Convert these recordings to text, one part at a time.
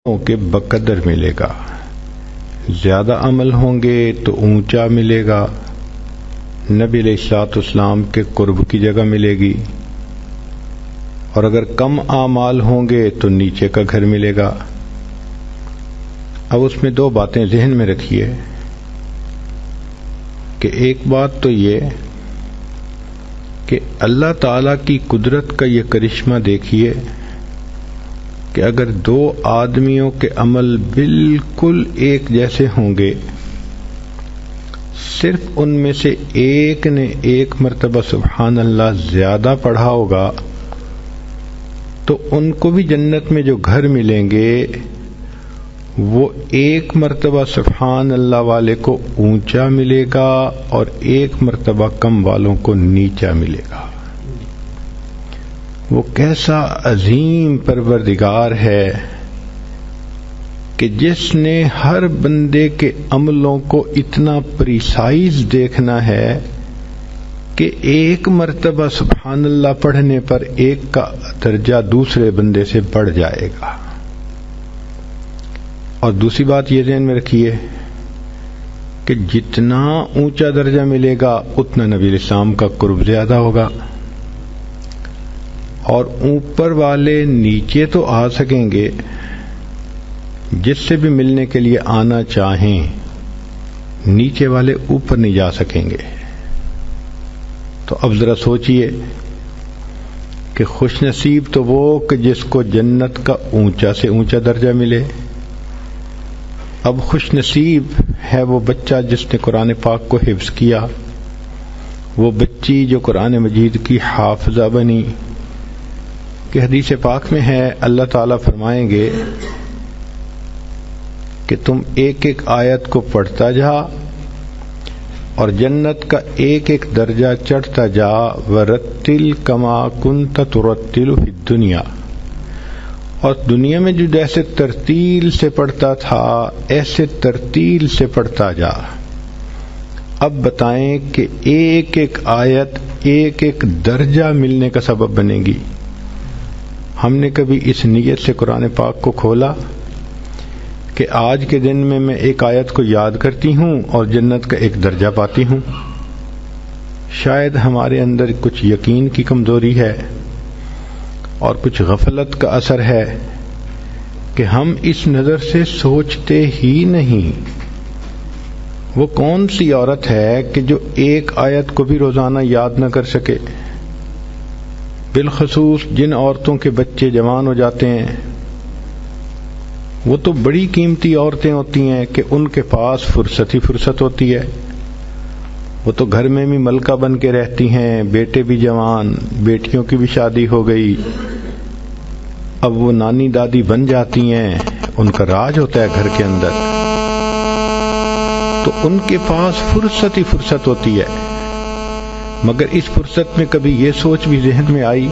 کے بقدر ملے گا، زیادہ عمل ہوں گے تو اونچا ملے گا، نبی علیہ الصلوۃ والسلام کے قرب کی جگہ ملے گی، اور اگر کم اعمال ہوں گے تو نیچے کا گھر ملے گا۔ اب اس میں دو باتیں ذہن میں رکھیے کہ ایک بات تو یہ کہ اللہ تعالیٰ کی قدرت کا یہ کرشمہ دیکھیے کہ اگر دو آدمیوں کے عمل بالکل ایک جیسے ہوں گے، صرف ان میں سے ایک نے ایک مرتبہ سبحان اللہ زیادہ پڑھا ہوگا تو ان کو بھی جنت میں جو گھر ملیں گے وہ ایک مرتبہ سبحان اللہ والے کو اونچا ملے گا اور ایک مرتبہ کم والوں کو نیچا ملے گا۔ وہ کیسا عظیم پروردگار ہے کہ جس نے ہر بندے کے عملوں کو اتنا پریسائز دیکھنا ہے کہ ایک مرتبہ سبحان اللہ پڑھنے پر ایک کا درجہ دوسرے بندے سے بڑھ جائے گا۔ اور دوسری بات یہ ذہن میں رکھیے کہ جتنا اونچا درجہ ملے گا اتنا نبی علیہ السلام کا قرب زیادہ ہوگا، اور اوپر والے نیچے تو آ سکیں گے، جس سے بھی ملنے کے لیے آنا چاہیں، نیچے والے اوپر نہیں جا سکیں گے۔ تو اب ذرا سوچئے کہ خوش نصیب تو وہ کہ جس کو جنت کا اونچا سے اونچا درجہ ملے۔ اب خوش نصیب ہے وہ بچہ جس نے قرآن پاک کو حفظ کیا، وہ بچی جو قرآن مجید کی حافظہ بنی، کہ حدیث پاک میں ہے اللہ تعالیٰ فرمائیں گے کہ تم ایک ایک آیت کو پڑھتا جا اور جنت کا ایک ایک درجہ چڑھتا جا، وَرَتِّلْ كَمَا كُنْتَ تُرَتِّلُ فِي الدُّنْيَا، اور دنیا میں جو جیسے ترتیل سے پڑھتا تھا ایسے ترتیل سے پڑھتا جا۔ اب بتائیں کہ ایک ایک آیت ایک ایک درجہ ملنے کا سبب بنے گی۔ ہم نے کبھی اس نیت سے قرآن پاک کو کھولا کہ آج کے دن میں ایک آیت کو یاد کرتی ہوں اور جنت کا ایک درجہ پاتی ہوں؟ شاید ہمارے اندر کچھ یقین کی کمزوری ہے اور کچھ غفلت کا اثر ہے کہ ہم اس نظر سے سوچتے ہی نہیں۔ وہ کون سی عورت ہے کہ جو ایک آیت کو بھی روزانہ یاد نہ کر سکے؟ بالخصوص جن عورتوں کے بچے جوان ہو جاتے ہیں، وہ تو بڑی قیمتی عورتیں ہوتی ہیں کہ ان کے پاس فرصت ہی فرصت ہوتی ہے۔ وہ تو گھر میں بھی ملکہ بن کے رہتی ہیں، بیٹے بھی جوان، بیٹیوں کی بھی شادی ہو گئی، اب وہ نانی دادی بن جاتی ہیں، ان کا راج ہوتا ہے گھر کے اندر، تو ان کے پاس فرصت ہی فرصت ہوتی ہے۔ مگر اس فرصت میں کبھی یہ سوچ بھی ذہن میں آئی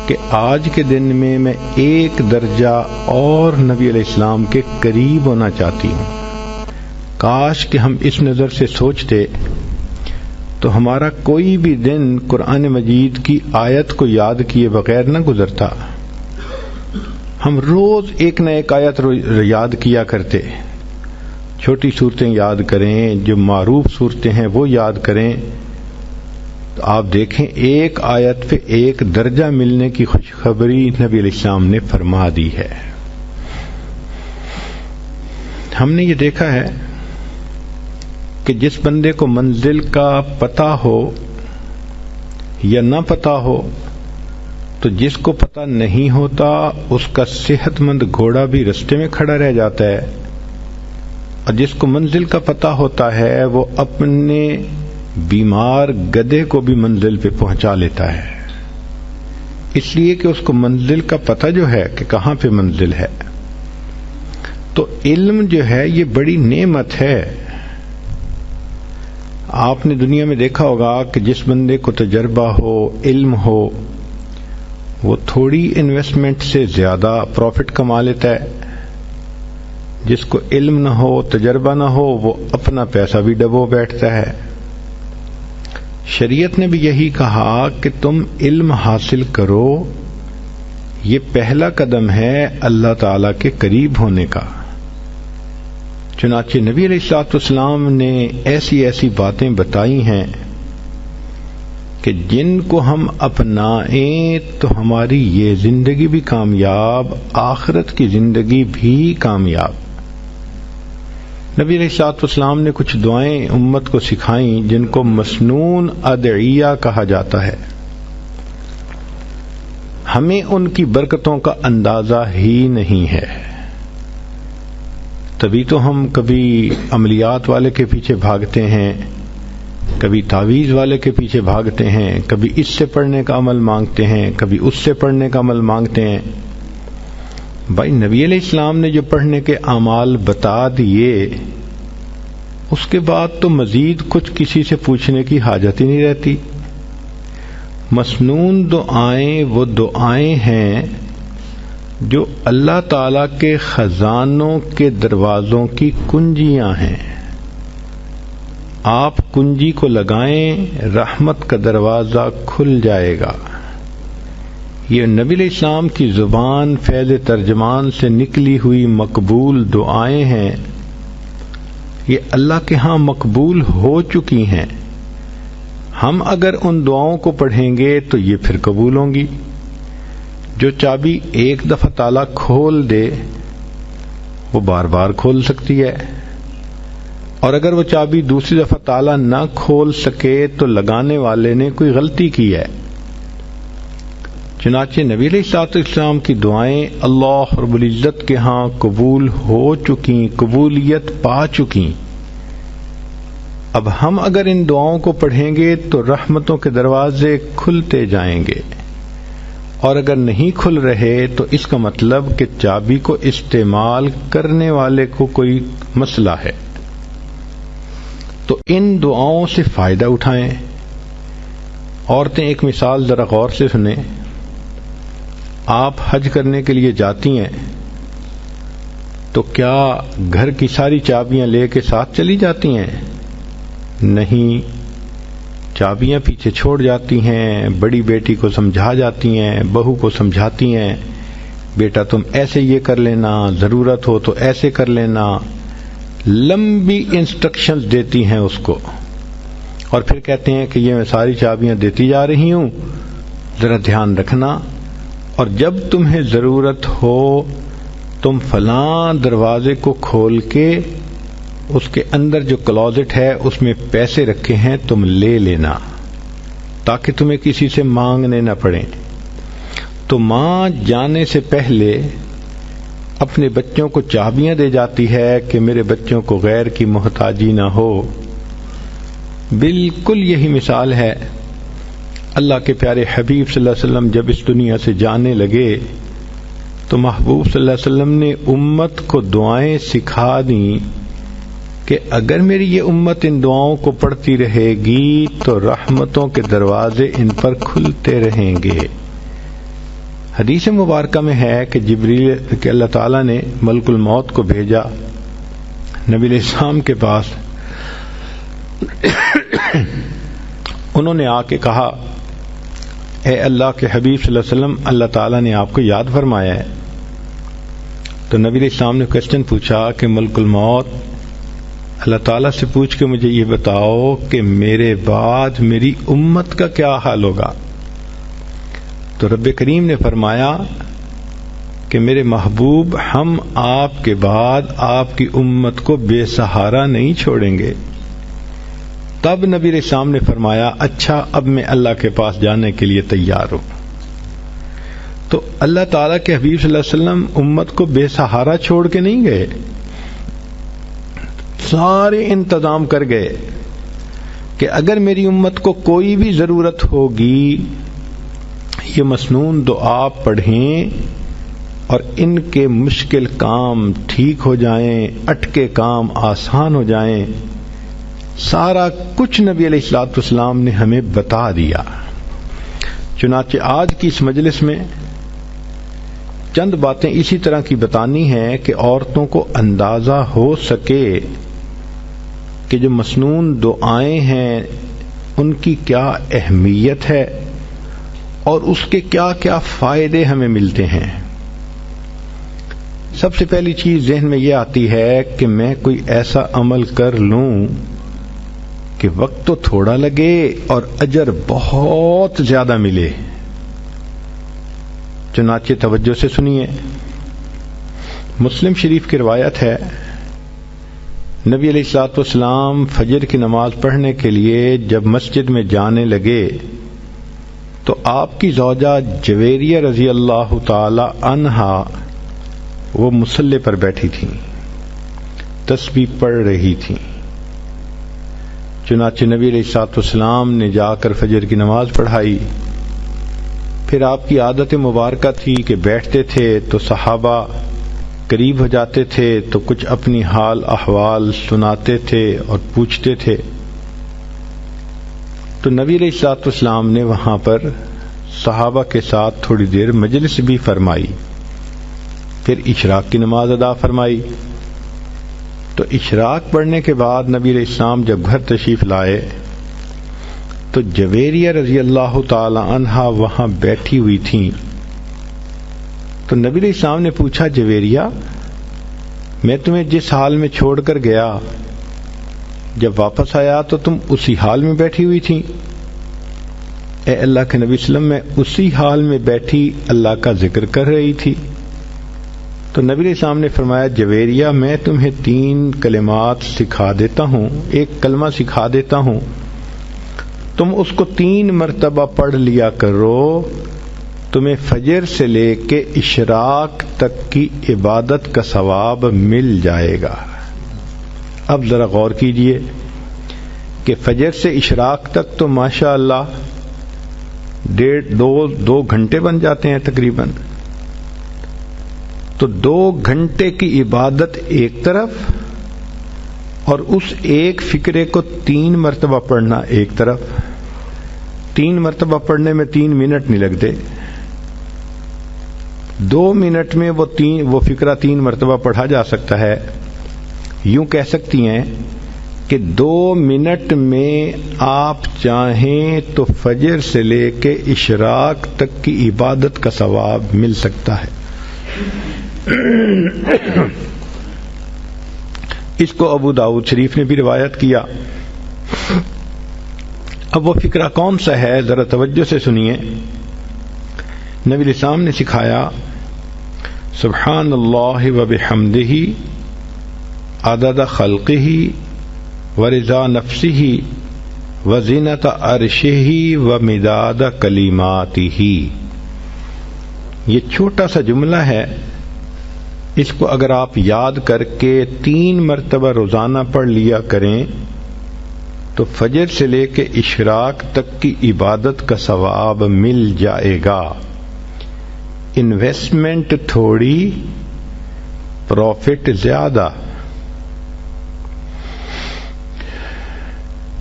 کہ آج کے دن میں ایک درجہ اور نبی علیہ السلام کے قریب ہونا چاہتی ہوں۔ کاش کہ ہم اس نظر سے سوچتے تو ہمارا کوئی بھی دن قرآن مجید کی آیت کو یاد کیے بغیر نہ گزرتا۔ ہم روز ایک نہ ایک آیت یاد کیا کرتے، چھوٹی صورتیں یاد کریں، جو معروف صورتیں ہیں وہ یاد کریں، تو آپ دیکھیں ایک آیت پہ ایک درجہ ملنے کی خوشخبری نبی علیہ السلام نے فرما دی ہے۔ ہم نے یہ دیکھا ہے کہ جس بندے کو منزل کا پتہ ہو یا نہ پتہ ہو، تو جس کو پتہ نہیں ہوتا اس کا صحت مند گھوڑا بھی رستے میں کھڑا رہ جاتا ہے، اور جس کو منزل کا پتہ ہوتا ہے وہ اپنے بیمار گدھے کو بھی منزل پہ پہنچا لیتا ہے، اس لیے کہ اس کو منزل کا پتہ جو ہے کہ کہاں پہ منزل ہے۔ تو علم جو ہے یہ بڑی نعمت ہے۔ آپ نے دنیا میں دیکھا ہوگا کہ جس بندے کو تجربہ ہو، علم ہو، وہ تھوڑی انویسٹمنٹ سے زیادہ پروفٹ کما لیتا ہے۔ جس کو علم نہ ہو، تجربہ نہ ہو، وہ اپنا پیسہ بھی ڈبو بیٹھتا ہے۔ شریعت نے بھی یہی کہا کہ تم علم حاصل کرو یہ پہلا قدم ہے اللہ تعالی کے قریب ہونے کا۔ چنانچہ نبی علیہ الصلوۃ والسلام نے ایسی ایسی باتیں بتائی ہیں کہ جن کو ہم اپنائیں تو ہماری یہ زندگی بھی کامیاب، آخرت کی زندگی بھی کامیاب۔ نبی علیہ الصلوۃ والسلام نے کچھ دعائیں امت کو سکھائیں جن کو مسنون ادعیہ کہا جاتا ہے۔ ہمیں ان کی برکتوں کا اندازہ ہی نہیں ہے، تبھی تو ہم کبھی عملیات والے کے پیچھے بھاگتے ہیں، کبھی تعویذ والے کے پیچھے بھاگتے ہیں، کبھی اس سے پڑھنے کا عمل مانگتے ہیں، کبھی اس سے پڑھنے کا عمل مانگتے ہیں۔ بھائی نبی علیہ السلام نے جو پڑھنے کے اعمال بتا دیے، اس کے بعد تو مزید کچھ کسی سے پوچھنے کی حاجت ہی نہیں رہتی۔ مسنون دعائیں وہ دعائیں ہیں جو اللہ تعالی کے خزانوں کے دروازوں کی کنجیاں ہیں۔ آپ کنجی کو لگائیں، رحمت کا دروازہ کھل جائے گا۔ یہ نبی علیہ السلام کی زبان فیض ترجمان سے نکلی ہوئی مقبول دعائیں ہیں، یہ اللہ کے ہاں مقبول ہو چکی ہیں۔ ہم اگر ان دعاؤں کو پڑھیں گے تو یہ پھر قبول ہوں گی۔ جو چابی ایک دفعہ تالا کھول دے وہ بار بار کھول سکتی ہے، اور اگر وہ چابی دوسری دفعہ تالا نہ کھول سکے تو لگانے والے نے کوئی غلطی کی ہے۔ چنانچہ نبی علیہ الصلوۃ والسلام کی دعائیں اللہ رب العزت کے ہاں قبول ہو چکی، قبولیت پا چکی۔ اب ہم اگر ان دعاؤں کو پڑھیں گے تو رحمتوں کے دروازے کھلتے جائیں گے، اور اگر نہیں کھل رہے تو اس کا مطلب کہ چابی کو استعمال کرنے والے کو کوئی مسئلہ ہے۔ تو ان دعاؤں سے فائدہ اٹھائیں۔ عورتیں ایک مثال ذرا غور سے سنیں۔ آپ حج کرنے کے لیے جاتی ہیں تو کیا گھر کی ساری چابیاں لے کے ساتھ چلی جاتی ہیں؟ نہیں، چابیاں پیچھے چھوڑ جاتی ہیں، بڑی بیٹی کو سمجھا جاتی ہیں، بہو کو سمجھاتی ہیں، بیٹا تم ایسے یہ کر لینا، ضرورت ہو تو ایسے کر لینا، لمبی انسٹرکشنز دیتی ہیں اس کو، اور پھر کہتے ہیں کہ یہ میں ساری چابیاں دیتی جا رہی ہوں، ذرا دھیان رکھنا، اور جب تمہیں ضرورت ہو تم فلاں دروازے کو کھول کے اس کے اندر جو کلوزٹ ہے اس میں پیسے رکھے ہیں تم لے لینا، تاکہ تمہیں کسی سے مانگنے نہ پڑیں۔ تو ماں جانے سے پہلے اپنے بچوں کو چابیاں دے جاتی ہے کہ میرے بچوں کو غیر کی محتاجی نہ ہو۔ بالکل یہی مثال ہے۔ اللہ کے پیارے حبیب صلی اللہ علیہ وسلم جب اس دنیا سے جانے لگے تو محبوب صلی اللہ علیہ وسلم نے امت کو دعائیں سکھا دیں کہ اگر میری یہ امت ان دعاؤں کو پڑھتی رہے گی تو رحمتوں کے دروازے ان پر کھلتے رہیں گے۔ حدیث مبارکہ میں ہے کہ جبریل کہ اللہ تعالیٰ نے ملک الموت کو بھیجا نبی علیہ السلام کے پاس۔ انہوں نے آ کے کہا، اے اللہ کے حبیب صلی اللہ علیہ وسلم، اللہ تعالیٰ نے آپ کو یاد فرمایا ہے۔ تو نبی علیہ السلام نے کوشچن پوچھا کہ ملک الموت، اللہ تعالیٰ سے پوچھ کے مجھے یہ بتاؤ کہ میرے بعد میری امت کا کیا حال ہوگا؟ تو رب کریم نے فرمایا کہ میرے محبوب، ہم آپ کے بعد آپ کی امت کو بے سہارا نہیں چھوڑیں گے۔ تب نبی علیہ السلام نے فرمایا، اچھا اب میں اللہ کے پاس جانے کے لیے تیار ہوں۔ تو اللہ تعالیٰ کے حبیب صلی اللہ علیہ وسلم امت کو بے سہارا چھوڑ کے نہیں گئے، سارے انتظام کر گئے کہ اگر میری امت کو کوئی بھی ضرورت ہوگی یہ مسنون دعا پڑھیں اور ان کے مشکل کام ٹھیک ہو جائیں، اٹکے کام آسان ہو جائیں۔ سارا کچھ نبی علیہ الصلوۃ والسلام نے ہمیں بتا دیا۔ چنانچہ آج کی اس مجلس میں چند باتیں اسی طرح کی بتانی ہیں کہ عورتوں کو اندازہ ہو سکے کہ جو مسنون دعائیں ہیں ان کی کیا اہمیت ہے اور اس کے کیا کیا فائدے ہمیں ملتے ہیں۔ سب سے پہلی چیز ذہن میں یہ آتی ہے کہ میں کوئی ایسا عمل کر لوں کہ وقت تو تھوڑا لگے اور اجر بہت زیادہ ملے۔ چنانچہ توجہ سے سنیے، مسلم شریف کی روایت ہے، نبی علیہ الصلوۃ والسلام فجر کی نماز پڑھنے کے لیے جب مسجد میں جانے لگے تو آپ کی زوجہ جویریہ رضی اللہ تعالی عنہا وہ مصلی پر بیٹھی تھیں، تسبیح پڑھ رہی تھیں۔ چنانچہ نبی علیہ الصلوۃ والسلام نے جا کر فجر کی نماز پڑھائی۔ پھر آپ کی عادت مبارکہ تھی کہ بیٹھتے تھے تو صحابہ قریب ہو جاتے تھے تو کچھ اپنی حال احوال سناتے تھے اور پوچھتے تھے، تو نبی علیہ الصلوۃ والسلام نے وہاں پر صحابہ کے ساتھ تھوڑی دیر مجلس بھی فرمائی، پھر اشراق کی نماز ادا فرمائی۔ تو اشراق پڑھنے کے بعد نبی علیہ السلام جب گھر تشریف لائے تو جویریہ رضی اللہ تعالی عنہا وہاں بیٹھی ہوئی تھیں۔ تو نبی علیہ السلام نے پوچھا، جویریہ میں تمہیں جس حال میں چھوڑ کر گیا جب واپس آیا تو تم اسی حال میں بیٹھی ہوئی تھی؟ اے اللہ کے نبی صلی اللہ علیہ وسلم، میں اسی حال میں بیٹھی اللہ کا ذکر کر رہی تھی۔ تو نبی علیہ السلام نے فرمایا، جویریہ میں تمہیں 3 کلمات سکھا دیتا ہوں، ایک کلمہ سکھا دیتا ہوں، تم اس کو 3 مرتبہ پڑھ لیا کرو، تمہیں فجر سے لے کے اشراق تک کی عبادت کا ثواب مل جائے گا۔ اب ذرا غور کیجئے کہ فجر سے اشراق تک تو ماشاء اللہ 2 گھنٹے بن جاتے ہیں تقریباً۔ تو 2 گھنٹے کی عبادت ایک طرف اور اس ایک فقرے کو 3 مرتبہ پڑھنا ایک طرف۔ 3 مرتبہ پڑھنے میں 3 منٹ نہیں لگتے، 2 منٹ میں وہ فقرہ 3 مرتبہ پڑھا جا سکتا ہے۔ یوں کہہ سکتی ہیں کہ 2 منٹ میں آپ چاہیں تو فجر سے لے کے اشراق تک کی عبادت کا ثواب مل سکتا ہے۔ اس کو ابو داؤد شریف نے بھی روایت کیا۔ اب وہ فقرہ کون سا ہے، ذرا توجہ سے سنیے۔ نبی علیہ السلام نے سکھایا، سبحان اللہ وبحمدہ عدد خلقہ ورضا نفسہ وزینت عرشہ ومداد کلماتہ۔ یہ چھوٹا سا جملہ ہے، اس کو اگر آپ یاد کر کے 3 مرتبہ روزانہ پڑھ لیا کریں تو فجر سے لے کے اشراق تک کی عبادت کا ثواب مل جائے گا۔ انویسٹمنٹ تھوڑی، پروفٹ زیادہ۔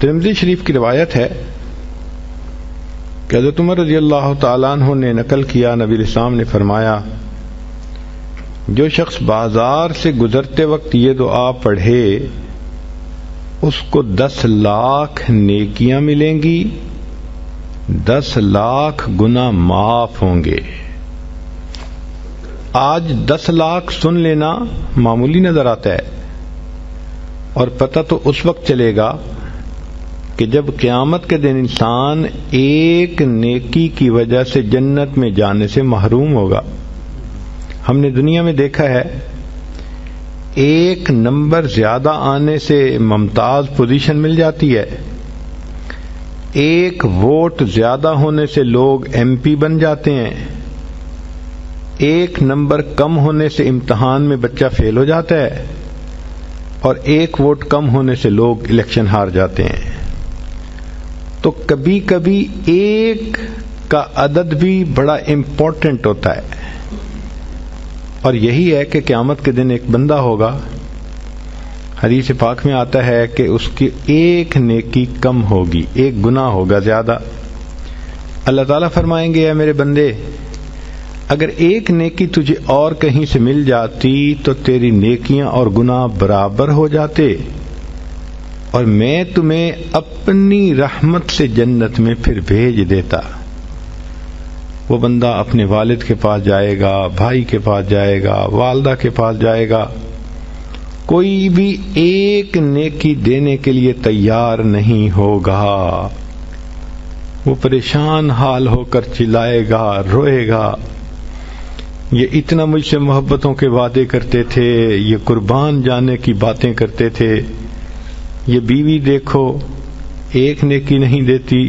ترمذی شریف کی روایت ہے کہ حضرت عمر رضی اللہ تعالیٰ عنہ نے نقل کیا، نبی علیہ السلام نے فرمایا، جو شخص بازار سے گزرتے وقت یہ دعا پڑھے اس کو 10 لاکھ نیکیاں ملیں گی، 10 لاکھ گناہ معاف ہوں گے۔ آج 10 لاکھ سن لینا معمولی نظر آتا ہے، اور پتہ تو اس وقت چلے گا کہ جب قیامت کے دن انسان ایک نیکی کی وجہ سے جنت میں جانے سے محروم ہوگا۔ ہم نے دنیا میں دیکھا ہے، ایک نمبر زیادہ آنے سے ممتاز پوزیشن مل جاتی ہے، ایک ووٹ زیادہ ہونے سے لوگ ایم پی بن جاتے ہیں، ایک نمبر کم ہونے سے امتحان میں بچہ فیل ہو جاتا ہے، اور ایک ووٹ کم ہونے سے لوگ الیکشن ہار جاتے ہیں۔ تو کبھی کبھی ایک کا عدد بھی بڑا امپورٹنٹ ہوتا ہے، اور یہی ہے کہ قیامت کے دن ایک بندہ ہوگا، حدیث پاک میں آتا ہے کہ اس کی ایک نیکی کم ہوگی، ایک گناہ ہوگا زیادہ۔ اللہ تعالیٰ فرمائیں گے، اے میرے بندے، اگر ایک نیکی تجھے اور کہیں سے مل جاتی تو تیری نیکیاں اور گناہ برابر ہو جاتے، اور میں تمہیں اپنی رحمت سے جنت میں پھر بھیج دیتا۔ وہ بندہ اپنے والد کے پاس جائے گا، بھائی کے پاس جائے گا، والدہ کے پاس جائے گا، کوئی بھی ایک نیکی دینے کے لیے تیار نہیں ہوگا، وہ پریشان حال ہو کر چلائے گا، روئے گا، یہ اتنا مجھ سے محبتوں کے وعدے کرتے تھے، یہ قربان جانے کی باتیں کرتے تھے، یہ بیوی دیکھو ایک نیکی نہیں دیتی،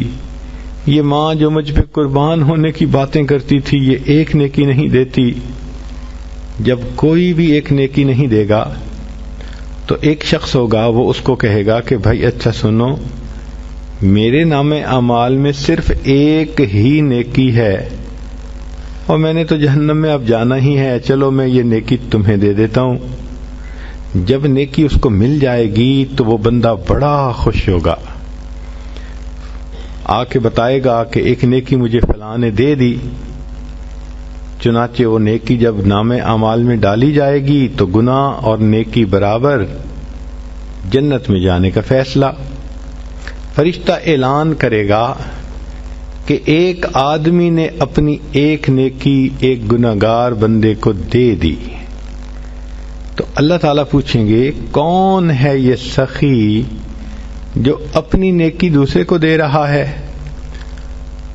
یہ ماں جو مجھ پہ قربان ہونے کی باتیں کرتی تھی یہ ایک نیکی نہیں دیتی۔ جب کوئی بھی ایک نیکی نہیں دے گا تو ایک شخص ہوگا، وہ اس کو کہے گا کہ بھائی اچھا سنو، میرے نام اعمال میں صرف ایک ہی نیکی ہے اور میں نے تو جہنم میں اب جانا ہی ہے، چلو میں یہ نیکی تمہیں دے دیتا ہوں۔ جب نیکی اس کو مل جائے گی تو وہ بندہ بڑا خوش ہوگا، آ کے بتائے گا کہ ایک نیکی مجھے فلاں نے دے دی۔ چنانچہ وہ نیکی جب نام اعمال میں ڈالی جائے گی تو گناہ اور نیکی برابر، جنت میں جانے کا فیصلہ۔ فرشتہ اعلان کرے گا کہ ایک آدمی نے اپنی ایک نیکی ایک گناہگار بندے کو دے دی، تو اللہ تعالیٰ پوچھیں گے کون ہے یہ سخی جو اپنی نیکی دوسرے کو دے رہا ہے؟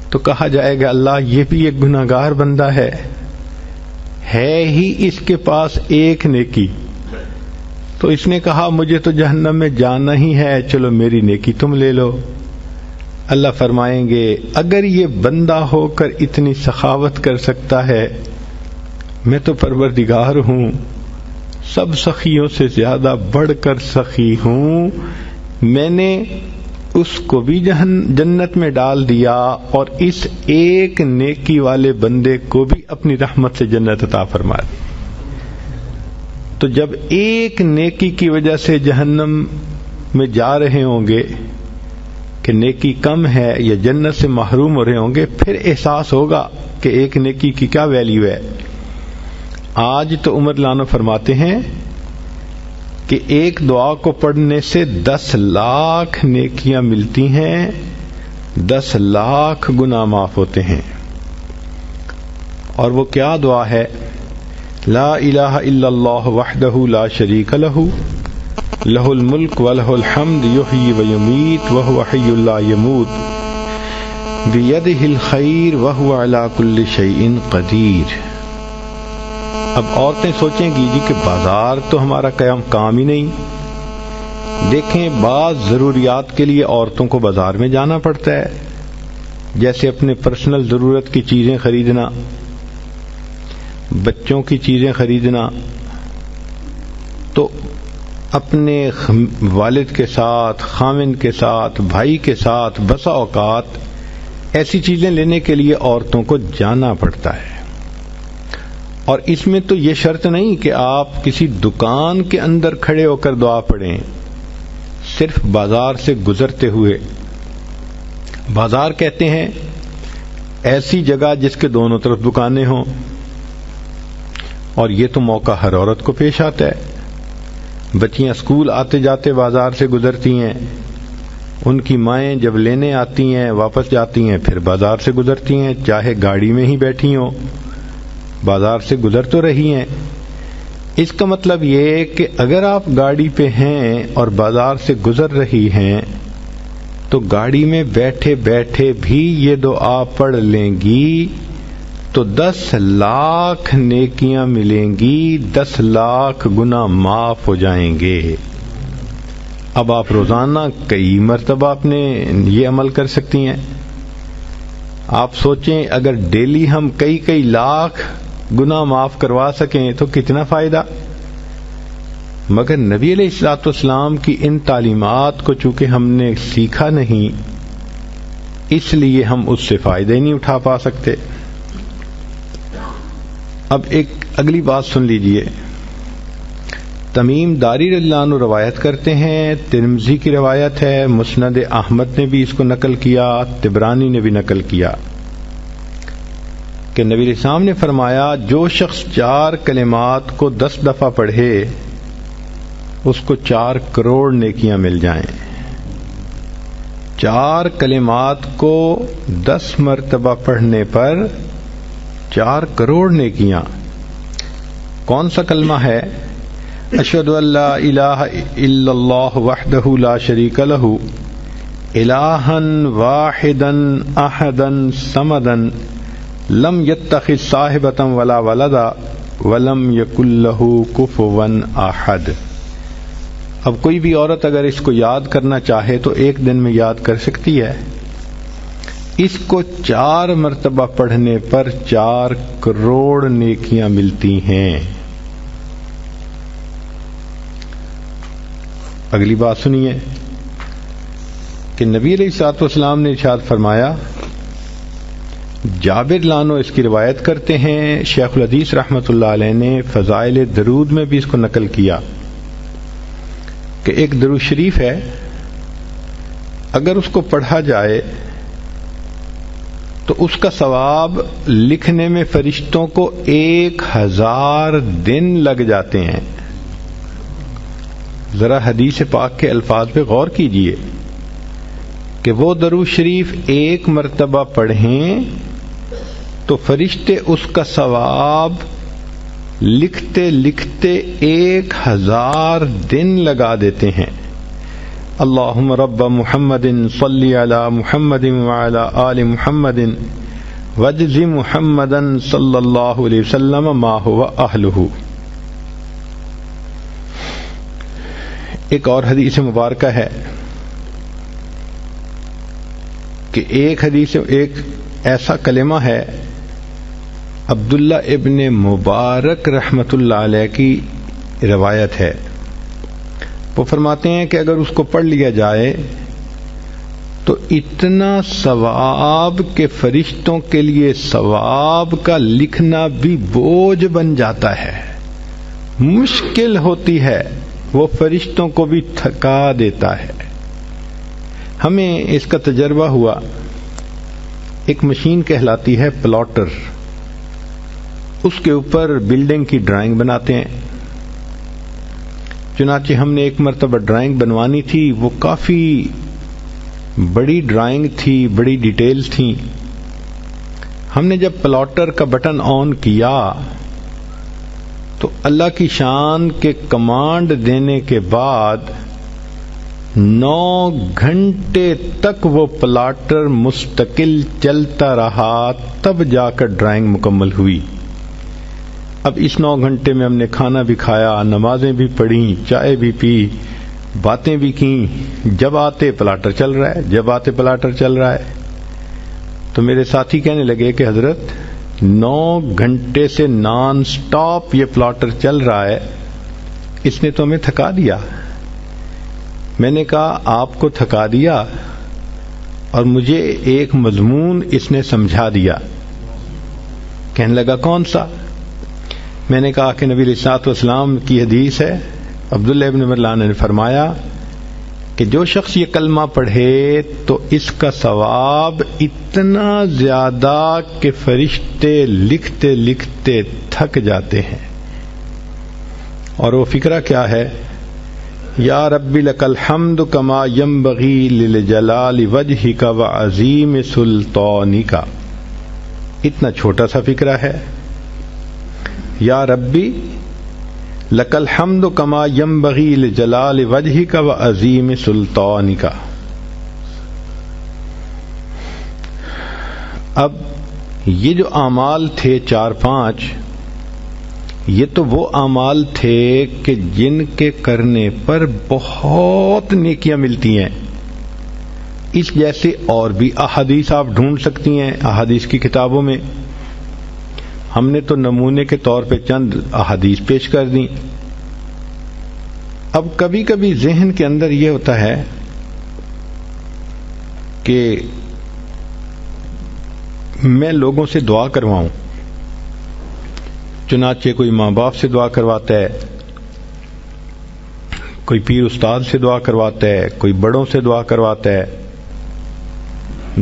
تو کہا جائے گا اللہ یہ بھی ایک گناہگار بندہ ہے ہی اس کے پاس ایک نیکی، تو اس نے کہا مجھے تو جہنم میں جانا ہی ہے، چلو میری نیکی تم لے لو۔ اللہ فرمائیں گے اگر یہ بندہ ہو کر اتنی سخاوت کر سکتا ہے، میں تو پروردگار ہوں، سب سخیوں سے زیادہ بڑھ کر سخی ہوں، میں نے اس کو بھی جنت میں ڈال دیا اور اس ایک نیکی والے بندے کو بھی اپنی رحمت سے جنت عطا فرما دی۔ تو جب ایک نیکی کی وجہ سے جہنم میں جا رہے ہوں گے کہ نیکی کم ہے یا جنت سے محروم ہو رہے ہوں گے، پھر احساس ہوگا کہ ایک نیکی کی کیا ویلیو ہے۔ آج تو عمر لانو فرماتے ہیں کہ ایک دعا کو پڑھنے سے 10 لاکھ نیکیاں ملتی ہیں، 10 لاکھ گناہ معاف ہوتے ہیں۔ اور وہ کیا دعا ہے؟ لا الہ الا اللہ وحدہ لا شریک لہ لہ الملک ولہ الحمد یحیی ویمیت وہو حی لا یموت بیدہ الخیر وہو علی کل شیء قدیر۔ اب عورتیں سوچیں گی جی کہ بازار تو ہمارا کام ہی نہیں۔ دیکھیں بعض ضروریات کے لیے عورتوں کو بازار میں جانا پڑتا ہے، جیسے اپنے پرسنل ضرورت کی چیزیں خریدنا، بچوں کی چیزیں خریدنا، تو اپنے والد کے ساتھ، خاوند کے ساتھ، بھائی کے ساتھ بسا اوقات ایسی چیزیں لینے کے لیے عورتوں کو جانا پڑتا ہے۔ اور اس میں تو یہ شرط نہیں کہ آپ کسی دکان کے اندر کھڑے ہو کر دعا پڑھیں، صرف بازار سے گزرتے ہوئے۔ بازار کہتے ہیں ایسی جگہ جس کے دونوں طرف دکانیں ہوں، اور یہ تو موقع ہر عورت کو پیش آتا ہے۔ بچیاں اسکول آتے جاتے بازار سے گزرتی ہیں، ان کی مائیں جب لینے آتی ہیں واپس جاتی ہیں پھر بازار سے گزرتی ہیں، چاہے گاڑی میں ہی بیٹھی ہوں بازار سے گزر تو رہی ہیں۔ اس کا مطلب یہ کہ اگر آپ گاڑی پہ ہیں اور بازار سے گزر رہی ہیں تو گاڑی میں بیٹھے بیٹھے بھی یہ دعا پڑھ لیں گی تو 10 لاکھ نیکیاں ملیں گی، 10 لاکھ گناہ معاف ہو جائیں گے۔ اب آپ روزانہ کئی مرتبہ اپنے یہ عمل کر سکتی ہیں۔ آپ سوچیں اگر ڈیلی ہم کئی لاکھ گناہ معاف کروا سکیں تو کتنا فائدہ۔ مگر نبی علیہ الصلوۃ والسلام کی ان تعلیمات کو چونکہ ہم نے سیکھا نہیں، اس لیے ہم اس سے فائدہ ہی نہیں اٹھا پا سکتے۔ اب ایک اگلی بات سن لیجئے۔ تمیم داری رضی اللہ عنہ روایت کرتے ہیں، ترمذی کی روایت ہے، مسند احمد نے بھی اس کو نقل کیا، طبرانی نے بھی نقل کیا کہ نبی علیہ السلام نے فرمایا جو شخص 4 کلمات کو 10 دفعہ پڑھے اس کو 4 کروڑ نیکیاں مل جائیں۔ 4 کلمات کو 10 مرتبہ پڑھنے پر 4 کروڑ نیکیاں. کون سا کلمہ ہے؟ اشہد ان لا الہ الا اللہ وحدہ لا شریک لہ الہا واحدا احدا صمدا لم یتخذ صاحبۃ ولا ولدا ولم یکن لہ کفوا احد. اب کوئی بھی عورت اگر اس کو یاد کرنا چاہے تو ایک دن میں یاد کر سکتی ہے. اس کو 4 مرتبہ پڑھنے پر 4 کروڑ نیکیاں ملتی ہیں. اگلی بات سنیے کہ نبی علیہ الصلوۃ والسلام نے ارشاد فرمایا، جابر لانو اس کی روایت کرتے ہیں، شیخ الحدیث رحمۃ اللہ علیہ نے فضائل درود میں بھی اس کو نقل کیا کہ ایک درود شریف ہے، اگر اس کو پڑھا جائے تو اس کا ثواب لکھنے میں فرشتوں کو 1000 دن لگ جاتے ہیں. ذرا حدیث پاک کے الفاظ پہ غور کیجئے کہ وہ درود شریف 1 مرتبہ پڑھیں تو فرشتے اس کا ثواب لکھتے لکھتے 1000 دن لگا دیتے ہیں. اللہم رب محمد صلی علی محمد وعلی آل محمد واجز محمدا صلی اللہ علیہ وسلم ما هو اہلہ. ایک اور حدیث مبارکہ ہے کہ ایک ایسا کلمہ ہے، عبداللہ ابن مبارک رحمت اللہ علیہ کی روایت ہے. وہ فرماتے ہیں کہ اگر اس کو پڑھ لیا جائے تو اتنا ثواب کہ فرشتوں کے لیے ثواب کا لکھنا بھی بوجھ بن جاتا ہے، مشکل ہوتی ہے، وہ فرشتوں کو بھی تھکا دیتا ہے. ہمیں اس کا تجربہ ہوا. ایک مشین کہلاتی ہے پلاٹر، اس کے اوپر بلڈنگ کی ڈرائنگ بناتے ہیں. چنانچہ ہم نے ایک مرتبہ ڈرائنگ بنوانی تھی، وہ کافی بڑی ڈرائنگ تھی، بڑی ڈیٹیلز تھیں. ہم نے جب پلاٹر کا بٹن آن کیا تو اللہ کی شان کے کمانڈ دینے کے بعد 9 گھنٹے تک وہ پلاٹر مستقل چلتا رہا، تب جا کر ڈرائنگ مکمل ہوئی. اب اس 9 گھنٹے میں ہم نے کھانا بھی کھایا، نمازیں بھی پڑھیں، چائے بھی پی، باتیں بھی کیں. جب آتے پلاٹر چل رہا ہے، جب آتے پلاٹر چل رہا ہے. تو میرے ساتھی کہنے لگے کہ حضرت 9 گھنٹے سے نان سٹاپ یہ پلاٹر چل رہا ہے، اس نے تو ہمیں تھکا دیا. میں نے کہا آپ کو تھکا دیا اور مجھے ایک مضمون اس نے سمجھا دیا. کہنے لگا کون سا؟ میں نے کہا کہ نبی علیہ الصلوۃ والسلام کی حدیث ہے، عبداللہ ابن عمر نے فرمایا کہ جو شخص یہ کلمہ پڑھے تو اس کا ثواب اتنا زیادہ کہ فرشتے لکھتے لکھتے تھک جاتے ہیں. اور وہ فکرہ کیا ہے؟ یا رب لک الحمد کما ینبغی لجلال وجہک وعظیم سلطانک. اتنا چھوٹا سا فکرہ ہے، یا ربی لک الحمد کما ینبغی لجلال وجہک وعظیم سلطانک. اب یہ جو اعمال تھے 4-5، یہ تو وہ اعمال تھے کہ جن کے کرنے پر بہت نیکیاں ملتی ہیں. اس جیسے اور بھی احادیث آپ ڈھونڈ سکتی ہیں احادیث کی کتابوں میں. ہم نے تو نمونے کے طور پہ چند احادیث پیش کر دیں. اب کبھی کبھی ذہن کے اندر یہ ہوتا ہے کہ میں لوگوں سے دعا کرواؤں. چنانچہ کوئی ماں باپ سے دعا کرواتا ہے، کوئی پیر استاد سے دعا کرواتا ہے، کوئی بڑوں سے دعا کرواتا ہے.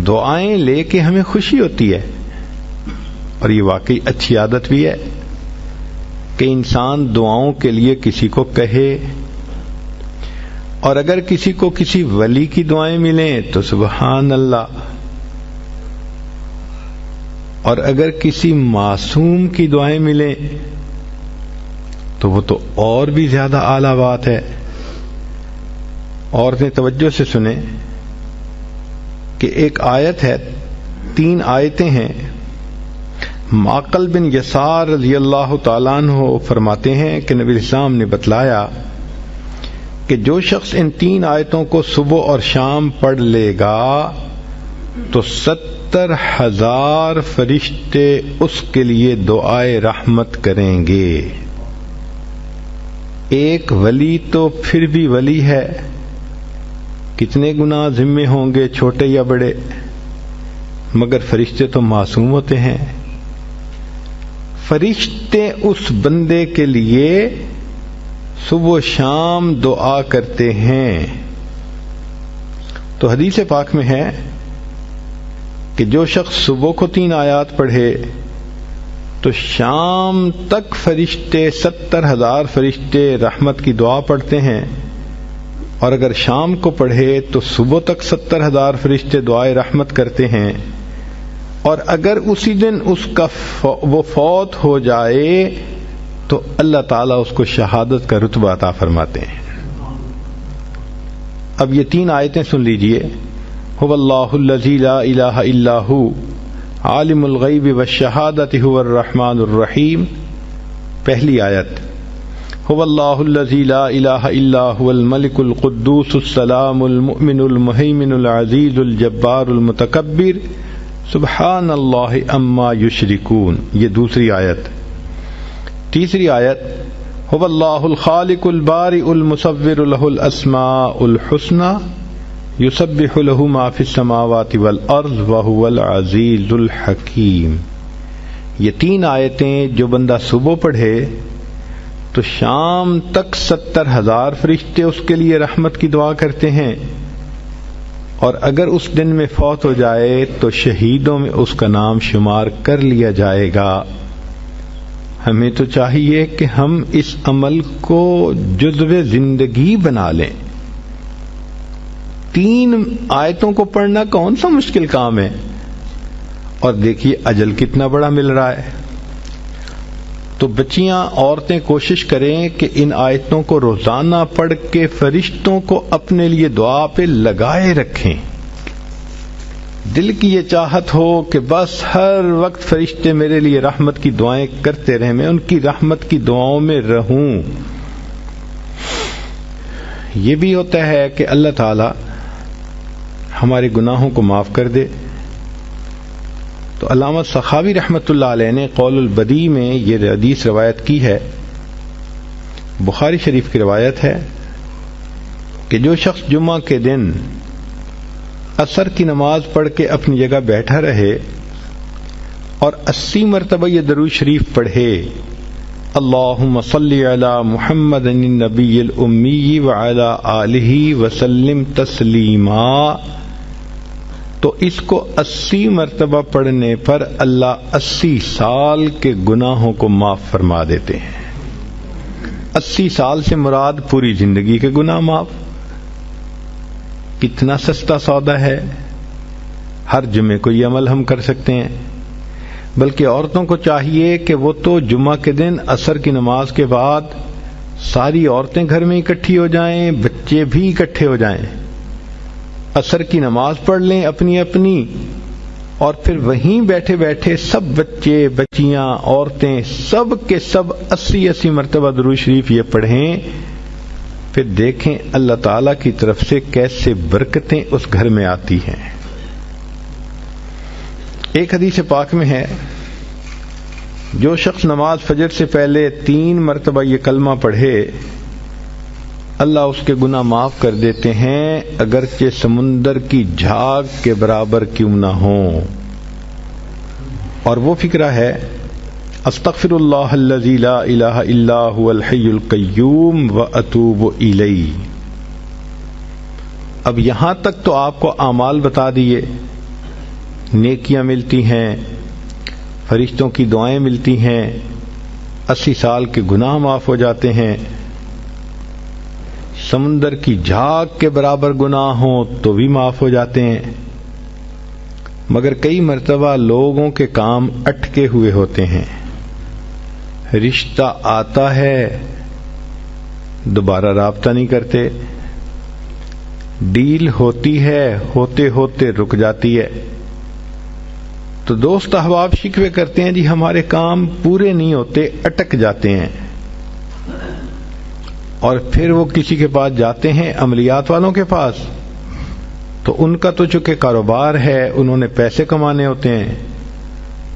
دعائیں لے کے ہمیں خوشی ہوتی ہے، اور یہ واقعی اچھی عادت بھی ہے کہ انسان دعاؤں کے لیے کسی کو کہے. اور اگر کسی کو کسی ولی کی دعائیں ملیں تو سبحان اللہ. اور اگر کسی معصوم کی دعائیں ملیں تو وہ تو اور بھی زیادہ اعلیٰ بات ہے. عورتیں توجہ سے سنیں کہ ایک آیت ہے، 3 آیتیں ہیں. معقل بن یسار رضی اللہ تعالیٰ عنہ فرماتے ہیں کہ نبی اسلام نے بتلایا کہ جو شخص ان 3 آیتوں کو صبح اور شام پڑھ لے گا تو 70,000 فرشتے اس کے لیے دعائے رحمت کریں گے. ایک ولی تو پھر بھی ولی ہے، کتنے گناہ ذمے ہوں گے چھوٹے یا بڑے، مگر فرشتے تو معصوم ہوتے ہیں. فرشتے اس بندے کے لیے صبح و شام دعا کرتے ہیں. تو حدیث پاک میں ہے کہ جو شخص صبح کو 3 آیات پڑھے تو شام تک فرشتے 70,000 فرشتے رحمت کی دعا پڑھتے ہیں، اور اگر شام کو پڑھے تو صبح تک 70,000 فرشتے دعائے رحمت کرتے ہیں. اور اگر اسی دن اس کا وہ فوت ہو جائے تو اللہ تعالیٰ اس کو شہادت کا رتبہ عطا فرماتے ہیں. اب یہ 3 آیتیں سن لیجئے. هو اللہ الذی لا الہ الا ہو عالم الغیب والشہادۃ هو الرحمن الرحیم. پہلی آیت، هو اللہ الذی لا الہ الا هو الملک القدوس السلام المؤمن المہیمن العزیز الجبار المتکبر سبحان اللہ عما یشرکون. یہ دوسری آیت. تیسری آیت، هو اللہ الخالق البارئ المصور له الاسماء الحسنى یسبح له ما فی السماوات والارض وهو العزیز الحکیم. یہ 3 آیتیں جو بندہ صبح پڑھے تو شام تک 70,000 فرشتے اس کے لیے رحمت کی دعا کرتے ہیں، اور اگر اس دن میں فوت ہو جائے تو شہیدوں میں اس کا نام شمار کر لیا جائے گا. ہمیں تو چاہیے کہ ہم اس عمل کو جزو زندگی بنا لیں. 3 آیتوں کو پڑھنا کون سا مشکل کام ہے، اور دیکھیے اجل کتنا بڑا مل رہا ہے. تو بچیاں، عورتیں کوشش کریں کہ ان آیتوں کو روزانہ پڑھ کے فرشتوں کو اپنے لیے دعا پہ لگائے رکھیں. دل کی یہ چاہت ہو کہ بس ہر وقت فرشتے میرے لیے رحمت کی دعائیں کرتے رہیں، میں ان کی رحمت کی دعاؤں میں رہوں. یہ بھی ہوتا ہے کہ اللہ تعالی ہمارے گناہوں کو معاف کر دے. تو علامہ سخاوی رحمۃ اللہ علیہ نے قول البدیع میں یہ حدیث روایت کی ہے، بخاری شریف کی روایت ہے کہ جو شخص جمعہ کے دن عصر کی نماز پڑھ کے اپنی جگہ بیٹھا رہے اور 80 مرتبہ یہ درود شریف پڑھے، اللہم صلی علی محمد النبی الامی وعلی آلہ وسلم تسلیما، تو اس کو 80 مرتبہ پڑھنے پر اللہ 80 سال کے گناہوں کو معاف فرما دیتے ہیں. 80 سال سے مراد پوری زندگی کے گناہ معاف. کتنا سستا سودا ہے، ہر جمعے کو یہ عمل ہم کر سکتے ہیں. بلکہ عورتوں کو چاہیے کہ وہ تو جمعہ کے دن عصر کی نماز کے بعد ساری عورتیں گھر میں اکٹھی ہو جائیں، بچے بھی اکٹھے ہو جائیں، عصر کی نماز پڑھ لیں اپنی اپنی، اور پھر وہیں بیٹھے بیٹھے سب بچے بچیاں عورتیں سب کے سب 80 مرتبہ درود شریف یہ پڑھیں. پھر دیکھیں اللہ تعالی کی طرف سے کیسے برکتیں اس گھر میں آتی ہیں. ایک حدیث پاک میں ہے، جو شخص نماز فجر سے پہلے 3 مرتبہ یہ کلمہ پڑھے اللہ اس کے گناہ معاف کر دیتے ہیں، اگرچہ سمندر کی جھاگ کے برابر کیوں نہ ہوں. اور وہ فکرہ ہے، استغفر اللہ الذی لا الہ الا هو الحی القیوم واتوب الیہ. اب یہاں تک تو آپ کو اعمال بتا دیے، نیکیاں ملتی ہیں، فرشتوں کی دعائیں ملتی ہیں، 80 سال کے گناہ معاف ہو جاتے ہیں، سمندر کی جھاگ کے برابر گناہ ہوں تو بھی معاف ہو جاتے ہیں. مگر کئی مرتبہ لوگوں کے کام اٹکے ہوئے ہوتے ہیں، رشتہ آتا ہے دوبارہ رابطہ نہیں کرتے، ڈیل ہوتی ہے ہوتے ہوتے رک جاتی ہے، تو دوست احباب شکوے کرتے ہیں جی ہمارے کام پورے نہیں ہوتے، اٹک جاتے ہیں، اور پھر وہ کسی کے پاس جاتے ہیں، عملیات والوں کے پاس، تو ان کا تو چونکہ کاروبار ہے، انہوں نے پیسے کمانے ہوتے ہیں،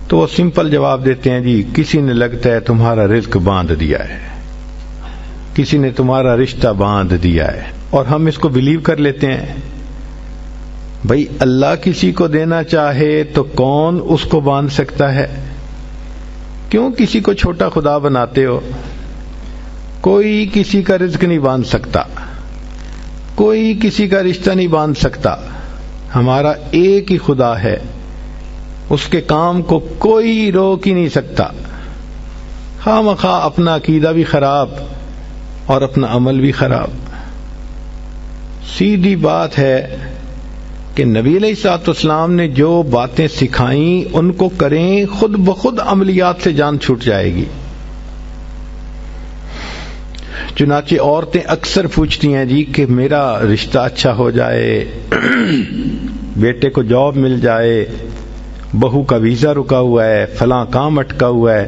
تو وہ سمپل جواب دیتے ہیں جی کسی نے لگتا ہے تمہارا رزق باندھ دیا ہے، کسی نے تمہارا رشتہ باندھ دیا ہے، اور ہم اس کو بلیو کر لیتے ہیں۔ بھئی اللہ کسی کو دینا چاہے تو کون اس کو باندھ سکتا ہے؟ کیوں کسی کو چھوٹا خدا بناتے ہو؟ کوئی کسی کا رزق نہیں باندھ سکتا، کوئی کسی کا رشتہ نہیں باندھ سکتا، ہمارا ایک ہی خدا ہے، اس کے کام کو کوئی روک ہی نہیں سکتا۔ خواہ مخواہ اپنا عقیدہ بھی خراب اور اپنا عمل بھی خراب۔ سیدھی بات ہے کہ نبی علیہ الصلوۃ والسلام نے جو باتیں سکھائیں ان کو کریں، خود بخود عملیات سے جان چھوٹ جائے گی۔ چنانچہ عورتیں اکثر پوچھتی ہیں جی کہ میرا رشتہ اچھا ہو جائے، بیٹے کو جاب مل جائے، بہو کا ویزا رکا ہوا ہے، فلاں کام اٹکا ہوا ہے،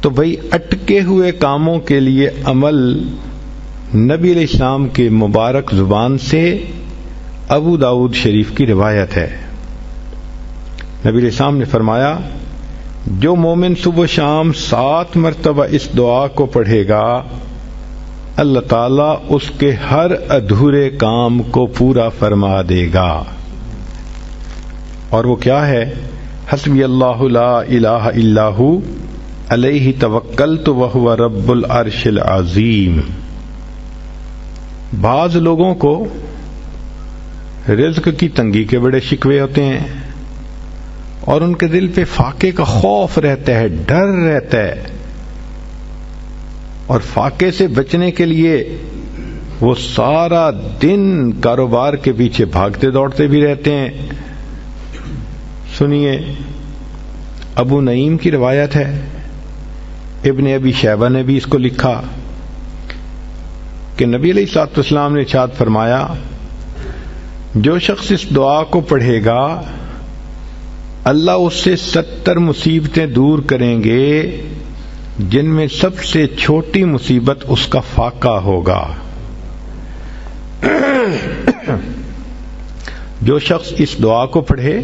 تو بھئی اٹکے ہوئے کاموں کے لیے عمل نبی علیہ السلام کے مبارک زبان سے ابو داؤد شریف کی روایت ہے۔ نبی علیہ السلام نے فرمایا جو مومن صبح و شام 7 مرتبہ اس دعا کو پڑھے گا، اللہ تعالیٰ اس کے ہر ادھورے کام کو پورا فرما دے گا۔ اور وہ کیا ہے؟ حسبی اللہ لا الہ الا ہو علیہ توکلت وہو رب العرش العظیم۔ بعض لوگوں کو رزق کی تنگی کے بڑے شکوے ہوتے ہیں، اور ان کے دل پہ فاقے کا خوف رہتا ہے، ڈر رہتا ہے، اور فاقے سے بچنے کے لیے وہ سارا دن کاروبار کے پیچھے بھاگتے دوڑتے بھی رہتے ہیں۔ سنیے، ابو نعیم کی روایت ہے، ابن ابی شیبہ نے بھی اس کو لکھا کہ نبی علیہ الصلوۃ والسلام نے ارشاد فرمایا جو شخص اس دعا کو پڑھے گا اللہ اس سے 70 مصیبتیں دور کریں گے، جن میں سب سے چھوٹی مصیبت اس کا فاقہ ہوگا۔ جو شخص اس دعا کو پڑھے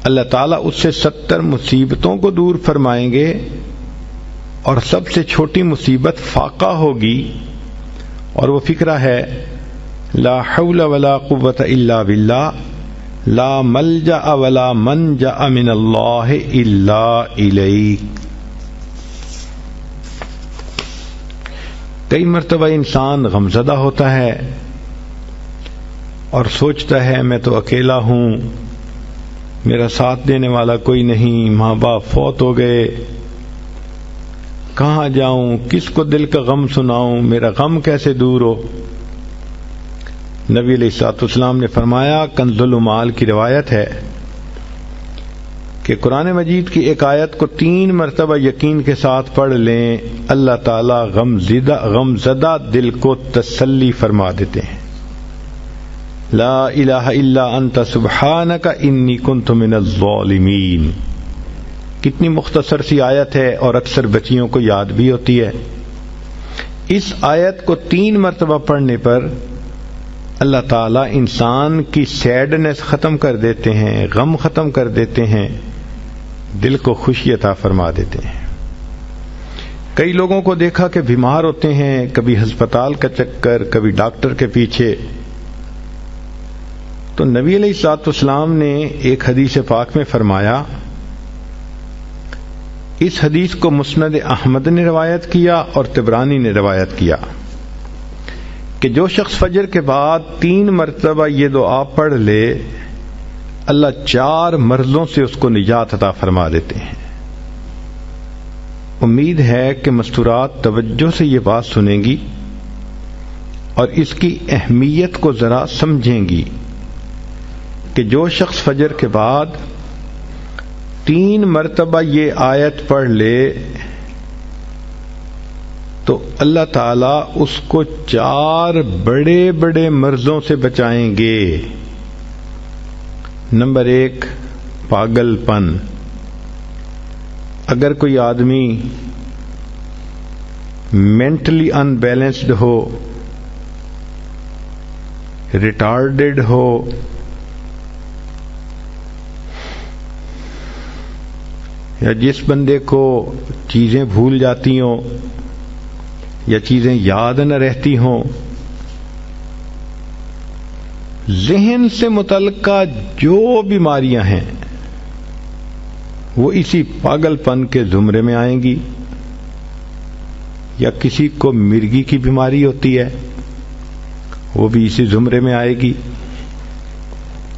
اللہ تعالیٰ اس سے 70 مصیبتوں کو دور فرمائیں گے، اور سب سے چھوٹی مصیبت فاقہ ہوگی، اور وہ فقرہ ہے لا حول ولا قوة الا باللہ لا ملجأ ولا منجأ من اللہ الا الیک۔ کئی مرتبہ انسان غمزدہ ہوتا ہے اور سوچتا ہے میں تو اکیلا ہوں، میرا ساتھ دینے والا کوئی نہیں، ماں باپ فوت ہو گئے، کہاں جاؤں، کس کو دل کا غم سناؤں، میرا غم کیسے دور ہو؟ نبی علیہ الصلوۃ والسلام نے فرمایا، کنز المال کی روایت ہے کہ قرآن مجید کی ایک آیت کو 3 مرتبہ یقین کے ساتھ پڑھ لیں، اللہ تعالیٰ غمزدہ دل کو تسلی فرما دیتے ہیں۔ لا الہ الا انت سبحانک انی کنت من الظالمین۔ کتنی مختصر سی آیت ہے اور اکثر بچیوں کو یاد بھی ہوتی ہے۔ اس آیت کو 3 مرتبہ پڑھنے پر اللہ تعالیٰ انسان کی سیڈنس ختم کر دیتے ہیں، غم ختم کر دیتے ہیں، دل کو خوشی عطا فرما دیتے ہیں۔ کئی لوگوں کو دیکھا کہ بیمار ہوتے ہیں، کبھی ہسپتال کا چکر، کبھی ڈاکٹر کے پیچھے، تو نبی علیہ الصلوۃ والسلام نے ایک حدیث پاک میں فرمایا، اس حدیث کو مسند احمد نے روایت کیا اور طبرانی نے روایت کیا کہ جو شخص فجر کے بعد 3 مرتبہ یہ دعا پڑھ لے اللہ 4 مرضوں سے اس کو نجات عطا فرما دیتے ہیں۔ امید ہے کہ مستورات توجہ سے یہ بات سنیں گی اور اس کی اہمیت کو ذرا سمجھیں گی۔ کہ جو شخص فجر کے بعد 3 مرتبہ یہ آیت پڑھ لے تو اللہ تعالیٰ اس کو 4 بڑے بڑے مرضوں سے بچائیں گے۔ نمبر 1، پاگل پن۔ اگر کوئی آدمی مینٹلی ان بیلنسڈ ہو، ریٹارڈڈ ہو، یا جس بندے کو چیزیں بھول جاتی ہوں یا چیزیں یاد نہ رہتی ہوں، ذہن سے متعلقہ جو بیماریاں ہیں وہ اسی پاگل پن کے زمرے میں آئیں گی۔ یا کسی کو مرگی کی بیماری ہوتی ہے، وہ بھی اسی زمرے میں آئے گی۔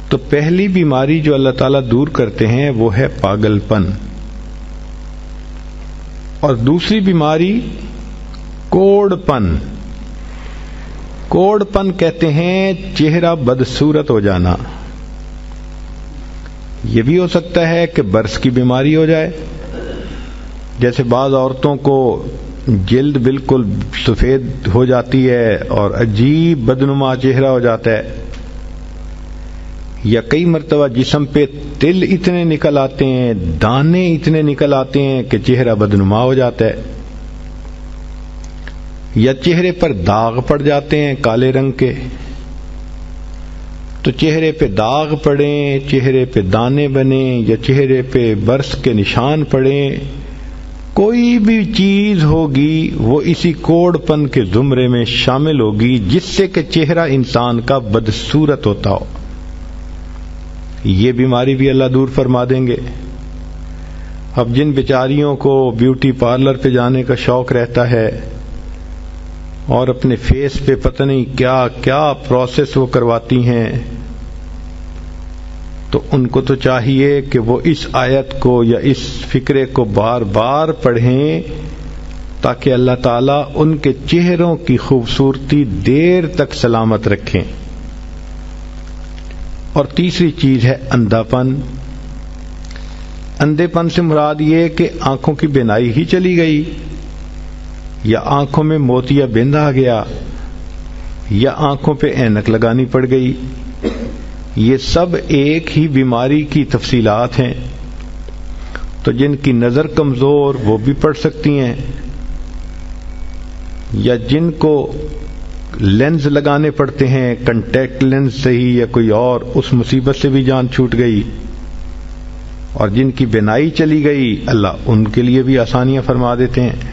تو پہلی بیماری جو اللہ تعالیٰ دور کرتے ہیں وہ ہے پاگل پن، اور دوسری بیماری کوڑ پن۔ کوڑ پن کہتے ہیں چہرہ بدصورت ہو جانا۔ یہ بھی ہو سکتا ہے کہ برس کی بیماری ہو جائے، جیسے بعض عورتوں کو جلد بالکل سفید ہو جاتی ہے اور عجیب بدنما چہرہ ہو جاتا ہے، یا کئی مرتبہ جسم پہ تل اتنے نکل آتے ہیں، دانے اتنے نکل آتے ہیں کہ چہرہ بدنما ہو جاتا ہے، یا چہرے پر داغ پڑ جاتے ہیں کالے رنگ کے۔ تو چہرے پہ داغ پڑیں، چہرے پہ دانے بنیں، یا چہرے پہ برس کے نشان پڑیں، کوئی بھی چیز ہوگی وہ اسی کوڑ پن کے زمرے میں شامل ہوگی، جس سے کہ چہرہ انسان کا بدصورت ہوتا ہو۔ یہ بیماری بھی اللہ دور فرما دیں گے۔ اب جن بیچاریوں کو بیوٹی پارلر پہ جانے کا شوق رہتا ہے اور اپنے فیس پہ پتہ نہیں کیا کیا پروسیس وہ کرواتی ہیں، تو ان کو تو چاہیے کہ وہ اس آیت کو یا اس فکرے کو بار بار پڑھیں، تاکہ اللہ تعالیٰ ان کے چہروں کی خوبصورتی دیر تک سلامت رکھیں۔ اور تیسری چیز ہے اندھا پن۔ اندھے پن سے مراد یہ کہ آنکھوں کی بینائی ہی چلی گئی، یا آنکھوں میں موتیا بند آ گیا، یا آنکھوں پہ اینک لگانی پڑ گئی۔ یہ سب ایک ہی بیماری کی تفصیلات ہیں۔ تو جن کی نظر کمزور وہ بھی پڑھ سکتی ہیں، یا جن کو لینز لگانے پڑتے ہیں، کنٹیکٹ لینز سے ہی یا کوئی اور، اس مصیبت سے بھی جان چھوٹ گئی۔ اور جن کی بینائی چلی گئی، اللہ ان کے لیے بھی آسانیاں فرما دیتے ہیں۔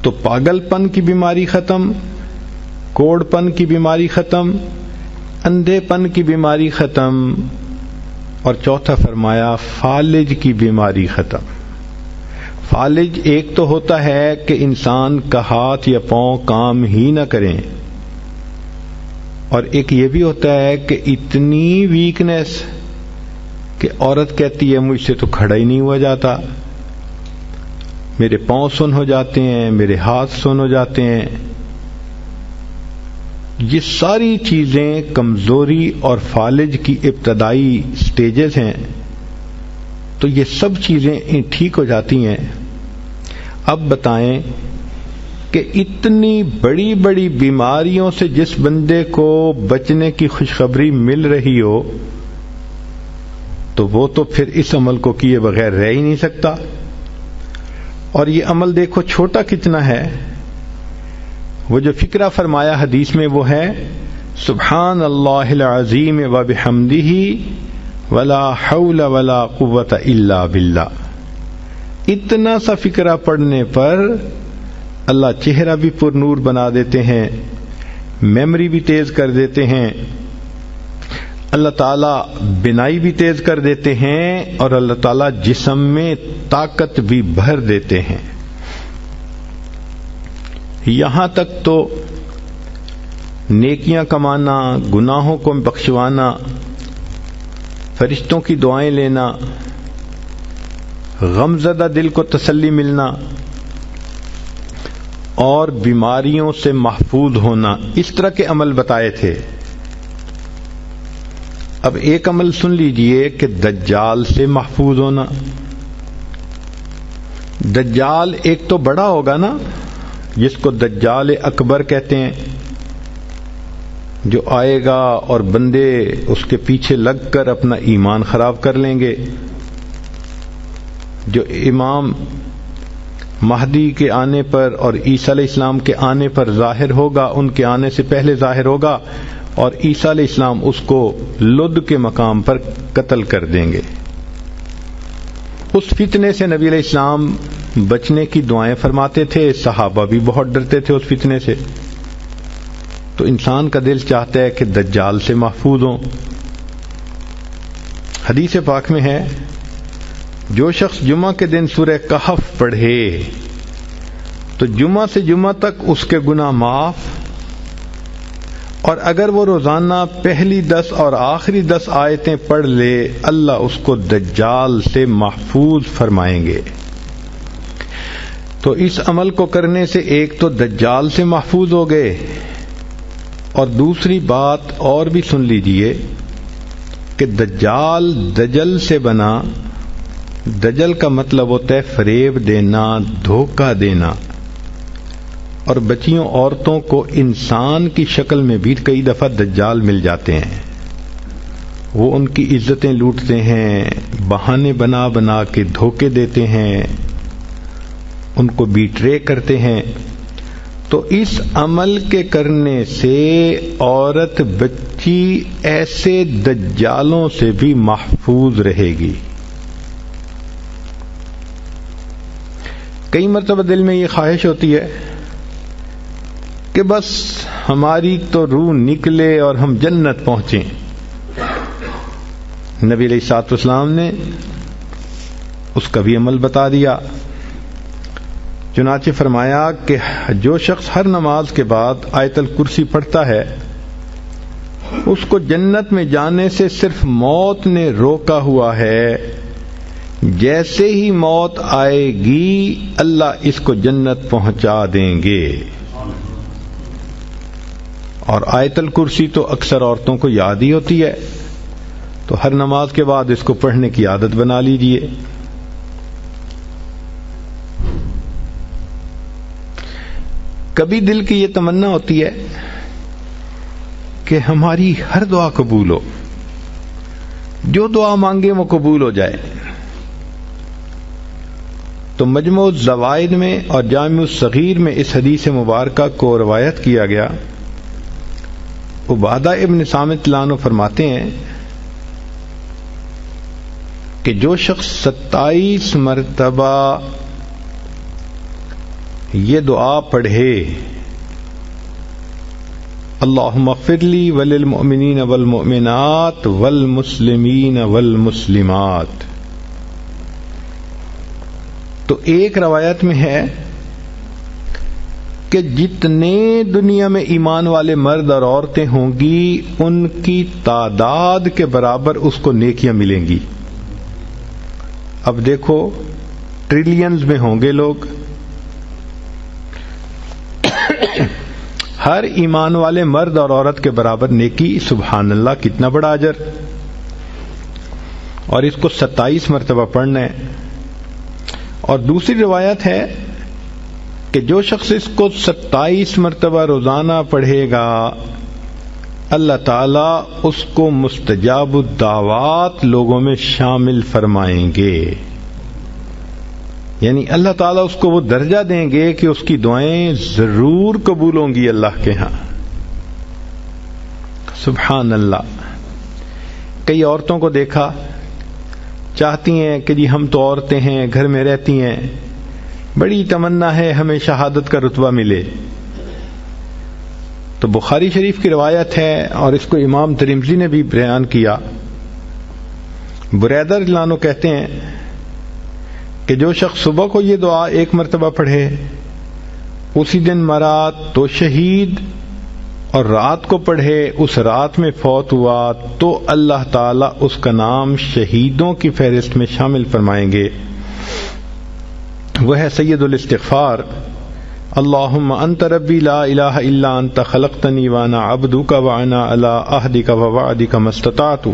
تو پاگل پن کی بیماری ختم، کوڑ پن کی بیماری ختم، اندھے پن کی بیماری ختم، اور چوتھا فرمایا فالج کی بیماری ختم۔ فالج ایک تو ہوتا ہے کہ انسان کا ہاتھ یا پاؤں کام ہی نہ کریں، اور ایک یہ بھی ہوتا ہے کہ اتنی ویکنیس کہ عورت کہتی ہے مجھ سے تو کھڑا ہی نہیں ہوا جاتا، میرے پاؤں سن ہو جاتے ہیں، میرے ہاتھ سن ہو جاتے ہیں۔ یہ ساری چیزیں کمزوری اور فالج کی ابتدائی سٹیجز ہیں۔ تو یہ سب چیزیں ٹھیک ہو جاتی ہیں۔ اب بتائیں کہ اتنی بڑی بڑی بیماریوں سے جس بندے کو بچنے کی خوشخبری مل رہی ہو، تو وہ تو پھر اس عمل کو کیے بغیر رہ ہی نہیں سکتا۔ اور یہ عمل دیکھو چھوٹا کتنا ہے۔ وہ جو فکرہ فرمایا حدیث میں وہ ہے سبحان اللہ العظیم و بحمدہ ولا حول ولا قوت الا باللہ۔ اتنا سا فکرہ پڑھنے پر اللہ چہرہ بھی پر نور بنا دیتے ہیں، میموری بھی تیز کر دیتے ہیں، اللہ تعالیٰ بینائی بھی تیز کر دیتے ہیں، اور اللہ تعالیٰ جسم میں طاقت بھی بھر دیتے ہیں۔ یہاں تک تو نیکیاں کمانا، گناہوں کو بخشوانا، فرشتوں کی دعائیں لینا، غمزدہ دل کو تسلی ملنا، اور بیماریوں سے محفوظ ہونا، اس طرح کے عمل بتائے تھے۔ اب ایک عمل سن لیجئے کہ دجال سے محفوظ ہونا. دجال ایک تو بڑا ہوگا نا، جس کو دجال اکبر کہتے ہیں، جو آئے گا اور بندے اس کے پیچھے لگ کر اپنا ایمان خراب کر لیں گے. جو امام مہدی کے آنے پر اور عیسیٰ علیہ السلام کے آنے پر ظاہر ہوگا، ان کے آنے سے پہلے ظاہر ہوگا، اور عیسیٰ علیہ السلام اس کو لد کے مقام پر قتل کر دیں گے. اس فتنے سے نبی علیہ السلام بچنے کی دعائیں فرماتے تھے، صحابہ بھی بہت ڈرتے تھے اس فتنے سے. تو انسان کا دل چاہتا ہے کہ دجال سے محفوظ ہوں. حدیث پاک میں ہے، جو شخص جمعہ کے دن سورہ کہف پڑھے تو جمعہ سے جمعہ تک اس کے گناہ معاف، اور اگر وہ روزانہ پہلی 10 اور آخری 10 آیتیں پڑھ لے، اللہ اس کو دجال سے محفوظ فرمائیں گے. تو اس عمل کو کرنے سے ایک تو دجال سے محفوظ ہو گئے، اور دوسری بات اور بھی سن لیجئے کہ دجال دجل سے بنا. دجل کا مطلب ہوتا ہے فریب دینا، دھوکہ دینا. اور بچیوں عورتوں کو انسان کی شکل میں بھی کئی دفعہ دجال مل جاتے ہیں. وہ ان کی عزتیں لوٹتے ہیں، بہانے بنا بنا کے دھوکے دیتے ہیں، ان کو بیٹرے کرتے ہیں. تو اس عمل کے کرنے سے عورت بچی ایسے دجالوں سے بھی محفوظ رہے گی. کئی مرتبہ دل میں یہ خواہش ہوتی ہے کہ بس ہماری تو روح نکلے اور ہم جنت پہنچیں. نبی علیہ الصلوۃ والسلام نے اس کا بھی عمل بتا دیا. چنانچہ فرمایا کہ جو شخص ہر نماز کے بعد آیت الکرسی پڑھتا ہے، اس کو جنت میں جانے سے صرف موت نے روکا ہوا ہے. جیسے ہی موت آئے گی اللہ اس کو جنت پہنچا دیں گے. اور آیت الکرسی تو اکثر عورتوں کو یاد ہی ہوتی ہے، تو ہر نماز کے بعد اس کو پڑھنے کی عادت بنا لیجئے. کبھی دل کی یہ تمنا ہوتی ہے کہ ہماری ہر دعا قبول ہو، جو دعا مانگے وہ قبول ہو جائے. تو مجموع الزوائد میں اور جامع الصغیر میں اس حدیث مبارکہ کو روایت کیا گیا. عبادہ ابن صامت اللہ عنہ فرماتے ہیں کہ جو شخص 27 مرتبہ یہ دعا پڑھے، اللہم اغفر لی وللمؤمنین والمؤمنات والمسلمین والمسلمات، تو ایک روایت میں ہے کہ جتنے دنیا میں ایمان والے مرد اور عورتیں ہوں گی ان کی تعداد کے برابر اس کو نیکیاں ملیں گی. اب دیکھو ٹریلینز میں ہوں گے لوگ، ہر ایمان والے مرد اور عورت کے برابر نیکی. سبحان اللہ، کتنا بڑا اجر. اور اس کو 27 مرتبہ پڑھنا ہے. اور دوسری روایت ہے کہ جو شخص اس کو 27 مرتبہ روزانہ پڑھے گا اللہ تعالیٰ اس کو مستجاب الدعوات لوگوں میں شامل فرمائیں گے. یعنی اللہ تعالیٰ اس کو وہ درجہ دیں گے کہ اس کی دعائیں ضرور قبول ہوں گی اللہ کے ہاں. سبحان اللہ. کئی عورتوں کو دیکھا، چاہتی ہیں کہ جی ہم تو عورتیں ہیں، گھر میں رہتی ہیں، بڑی تمنا ہے ہمیں شہادت کا رتبہ ملے. تو بخاری شریف کی روایت ہے اور اس کو امام ترمذی نے بھی بیان کیا. بریدہ رضی اللہ عنہ کہتے ہیں کہ جو شخص صبح کو یہ دعا 1 مرتبہ پڑھے، اسی دن مرا تو شہید، اور رات کو پڑھے اس رات میں فوت ہوا تو اللہ تعالیٰ اس کا نام شہیدوں کی فہرست میں شامل فرمائیں گے. وہ ہے سید الاستغفار، اللہم انت ربی لا الہ الا انت خلقتنی وانا عبدک وانا علی عہدک ووعدک ما استطعت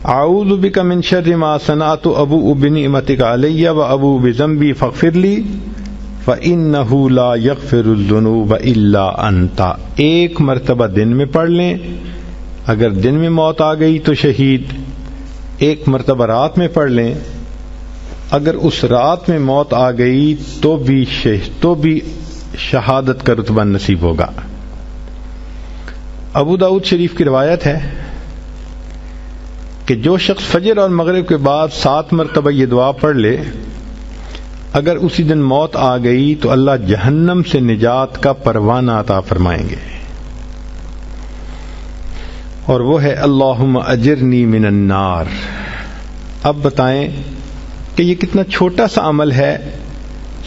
اعوذ بک من شر ما صنعت ابوء بنعمتک علی و ابوء بذنبی فاغفر لی فإنہ لا یغفر الذنوب الا انت. ایک مرتبہ دن میں پڑھ لیں، اگر دن میں موت آ گئی تو شہید. ایک مرتبہ رات میں پڑھ لیں، اگر اس رات میں موت آ گئی تو بھی شہادت کا رتبہ نصیب ہوگا. ابو داؤد شریف کی روایت ہے کہ جو شخص فجر اور مغرب کے بعد 7 مرتبہ یہ دعا پڑھ لے، اگر اسی دن موت آ گئی تو اللہ جہنم سے نجات کا پروانہ عطا فرمائیں گے، اور وہ ہے اللہم اجرنی من النار. اب بتائیں کہ یہ کتنا چھوٹا سا عمل ہے،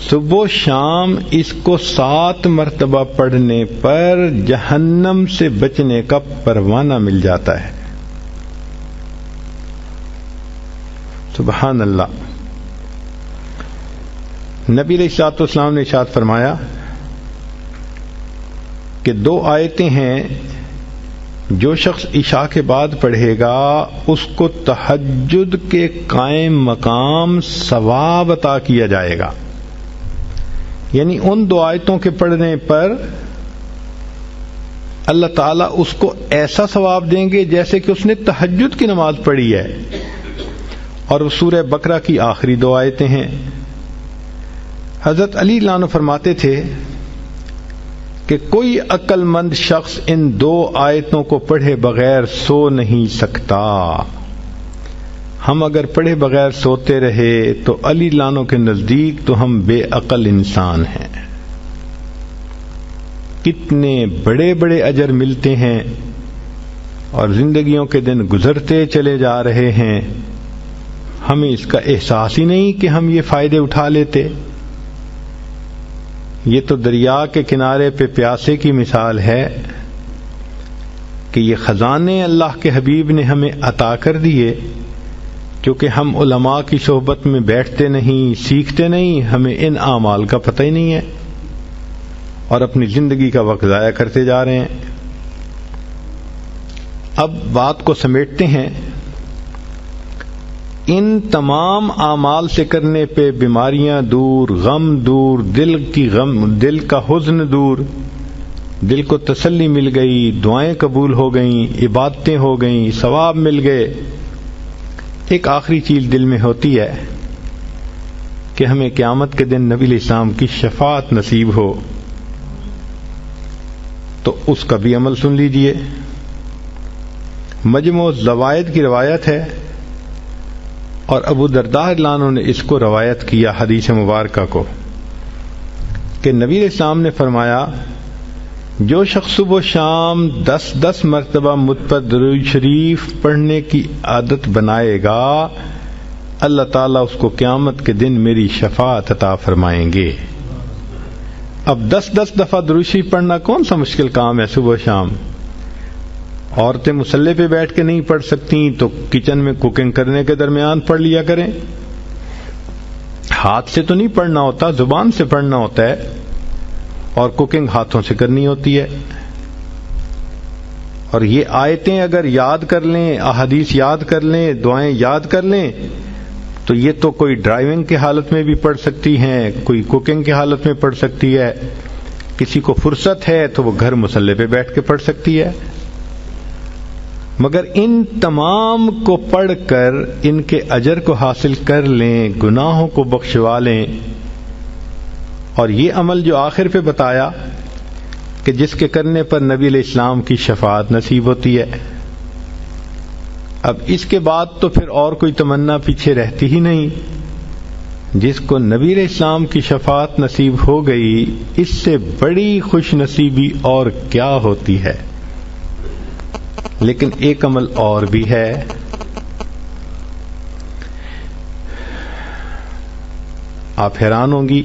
صبح و شام اس کو 7 مرتبہ پڑھنے پر جہنم سے بچنے کا پروانہ مل جاتا ہے. سبحان اللہ. نبی علیہ الصلوۃ والسلام نے ارشاد فرمایا کہ 2 آیتیں ہیں جو شخص عشاء کے بعد پڑھے گا اس کو تہجد کے قائم مقام ثواب عطا کیا جائے گا. یعنی ان 2 آیتوں کے پڑھنے پر اللہ تعالیٰ اس کو ایسا ثواب دیں گے جیسے کہ اس نے تہجد کی نماز پڑھی ہے. اور وہ سورہ بقرہ کی آخری 2 آیتیں ہیں. حضرت علی عنہ فرماتے تھے کہ کوئی عقل مند شخص ان 2 آیتوں کو پڑھے بغیر سو نہیں سکتا. ہم اگر پڑھے بغیر سوتے رہے تو علی عنہ کے نزدیک تو ہم بے عقل انسان ہیں. کتنے بڑے بڑے اجر ملتے ہیں اور زندگیوں کے دن گزرتے چلے جا رہے ہیں، ہمیں اس کا احساس ہی نہیں کہ ہم یہ فائدے اٹھا لیتے. یہ تو دریا کے کنارے پہ پیاسے کی مثال ہے کہ یہ خزانے اللہ کے حبیب نے ہمیں عطا کر دیے، کیونکہ ہم علماء کی صحبت میں بیٹھتے نہیں، سیکھتے نہیں، ہمیں ان اعمال کا پتہ ہی نہیں ہے اور اپنی زندگی کا وقت ضائع کرتے جا رہے ہیں. اب بات کو سمیٹتے ہیں. ان تمام اعمال سے کرنے پہ بیماریاں دور، غم دور، دل کا حزن دور، دل کو تسلی مل گئی، دعائیں قبول ہو گئیں، عبادتیں ہو گئیں، ثواب مل گئے. ایک آخری چیز دل میں ہوتی ہے کہ ہمیں قیامت کے دن نبی علیہ السلام کی شفاعت نصیب ہو، تو اس کا بھی عمل سن لیجئے. مجموع الزوائد کی روایت ہے اور ابو درداء رضی اللہ عنہ نے اس کو روایت کیا حدیث مبارکہ کو کہ نبی علیہ السلام نے فرمایا جو شخص صبح و شام 10 مرتبہ مجھ پر درود شریف پڑھنے کی عادت بنائے گا، اللہ تعالیٰ اس کو قیامت کے دن میری شفاعت عطا فرمائیں گے. اب 10 دفعہ درود شریف پڑھنا کون سا مشکل کام ہے صبح و شام. عورتیں مصلی پہ بیٹھ کے نہیں پڑھ سکتی تو کچن میں کوکنگ کرنے کے درمیان پڑھ لیا کریں. ہاتھ سے تو نہیں پڑھنا ہوتا، زبان سے پڑھنا ہوتا ہے، اور کوکنگ ہاتھوں سے کرنی ہوتی ہے. اور یہ آیتیں اگر یاد کر لیں، احادیث یاد کر لیں، دعائیں یاد کر لیں تو یہ تو کوئی ڈرائیونگ کی حالت میں بھی پڑھ سکتی ہیں، کوئی کوکنگ کی حالت میں پڑھ سکتی ہے، کسی کو فرصت ہے تو وہ گھر مصلی پہ بیٹھ کے پڑھ سکتی ہے. مگر ان تمام کو پڑھ کر ان کے اجر کو حاصل کر لیں، گناہوں کو بخشوا لیں. اور یہ عمل جو آخر پہ بتایا کہ جس کے کرنے پر نبی علیہ السلام کی شفاعت نصیب ہوتی ہے، اب اس کے بعد تو پھر اور کوئی تمنا پیچھے رہتی ہی نہیں. جس کو نبی علیہ السلام کی شفاعت نصیب ہو گئی، اس سے بڑی خوش نصیبی اور کیا ہوتی ہے. لیکن ایک عمل اور بھی ہے. آپ حیران ہوں گی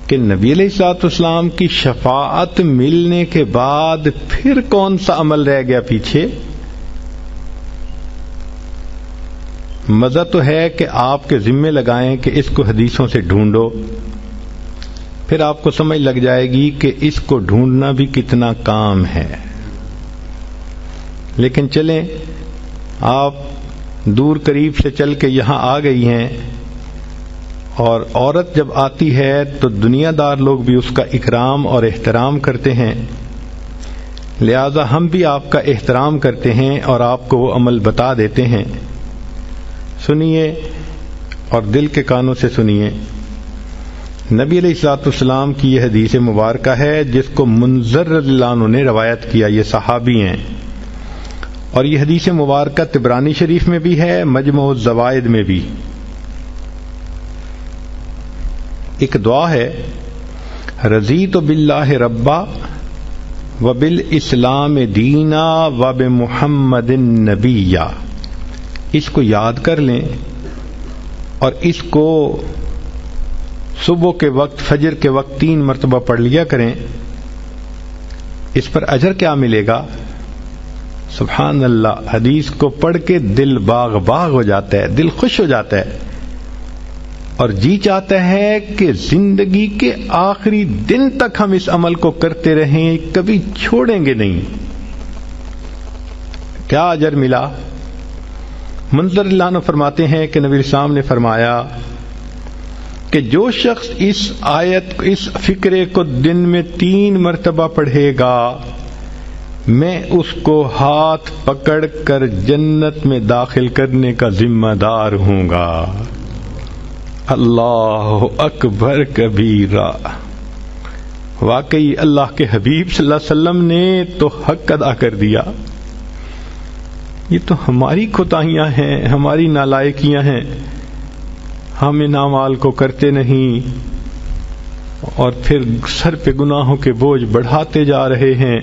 کہ نبی علیہ الصلوۃ والسلام کی شفاعت ملنے کے بعد پھر کون سا عمل رہ گیا پیچھے. مزہ تو ہے کہ آپ کے ذمے لگائیں کہ اس کو حدیثوں سے ڈھونڈو، پھر آپ کو سمجھ لگ جائے گی کہ اس کو ڈھونڈنا بھی کتنا کام ہے. لیکن چلیں آپ دور قریب سے چل کے یہاں آ گئی ہیں، اور عورت جب آتی ہے تو دنیا دار لوگ بھی اس کا اکرام اور احترام کرتے ہیں، لہذا ہم بھی آپ کا احترام کرتے ہیں اور آپ کو وہ عمل بتا دیتے ہیں۔ سنیے اور دل کے کانوں سے سنیے۔ نبی علیہ الصلوۃ والسلام کی یہ حدیث مبارکہ ہے جس کو منذر رضی اللہ عنہ نے روایت کیا، یہ صحابی ہیں، اور یہ حدیث مبارکہ طبرانی شریف میں بھی ہے، مجموع الزوائد میں بھی۔ ایک دعا ہے، رضیت باللہ ربا وبالاسلام دینا وبمحمد نبیا۔ اس کو یاد کر لیں اور اس کو صبح کے وقت، فجر کے وقت 3 مرتبہ پڑھ لیا کریں۔ اس پر اجر کیا ملے گا؟ سبحان اللہ، حدیث کو پڑھ کے دل باغ باغ ہو جاتا ہے، دل خوش ہو جاتا ہے، اور جی چاہتا ہے کہ زندگی کے آخری دن تک ہم اس عمل کو کرتے رہیں، کبھی چھوڑیں گے نہیں۔ کیا اجر ملا؟ منذر اللہ عنہ فرماتے ہیں کہ نبی اسلام نے فرمایا کہ جو شخص اس آیت، اس فقرے کو دن میں 3 مرتبہ پڑھے گا، میں اس کو ہاتھ پکڑ کر جنت میں داخل کرنے کا ذمہ دار ہوں گا۔ اللہ اکبر کبیرہ۔ واقعی اللہ کے حبیب صلی اللہ علیہ وسلم نے تو حق ادا کر دیا۔ یہ تو ہماری کوتاہیاں ہیں، ہماری نالائکیاں ہیں، ہم ان اعمال کو کرتے نہیں اور پھر سر پہ گناہوں کے بوجھ بڑھاتے جا رہے ہیں،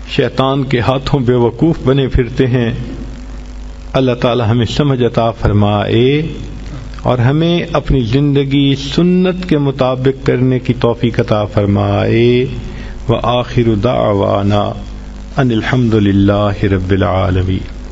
شیطان کے ہاتھوں بے وقوف بنے پھرتے ہیں۔ اللہ تعالی ہمیں سمجھ عطا فرمائے اور ہمیں اپنی زندگی سنت کے مطابق کرنے کی توفیق عطا فرمائے۔ وآخر دعوانا ان الحمد للہ رب العالمین۔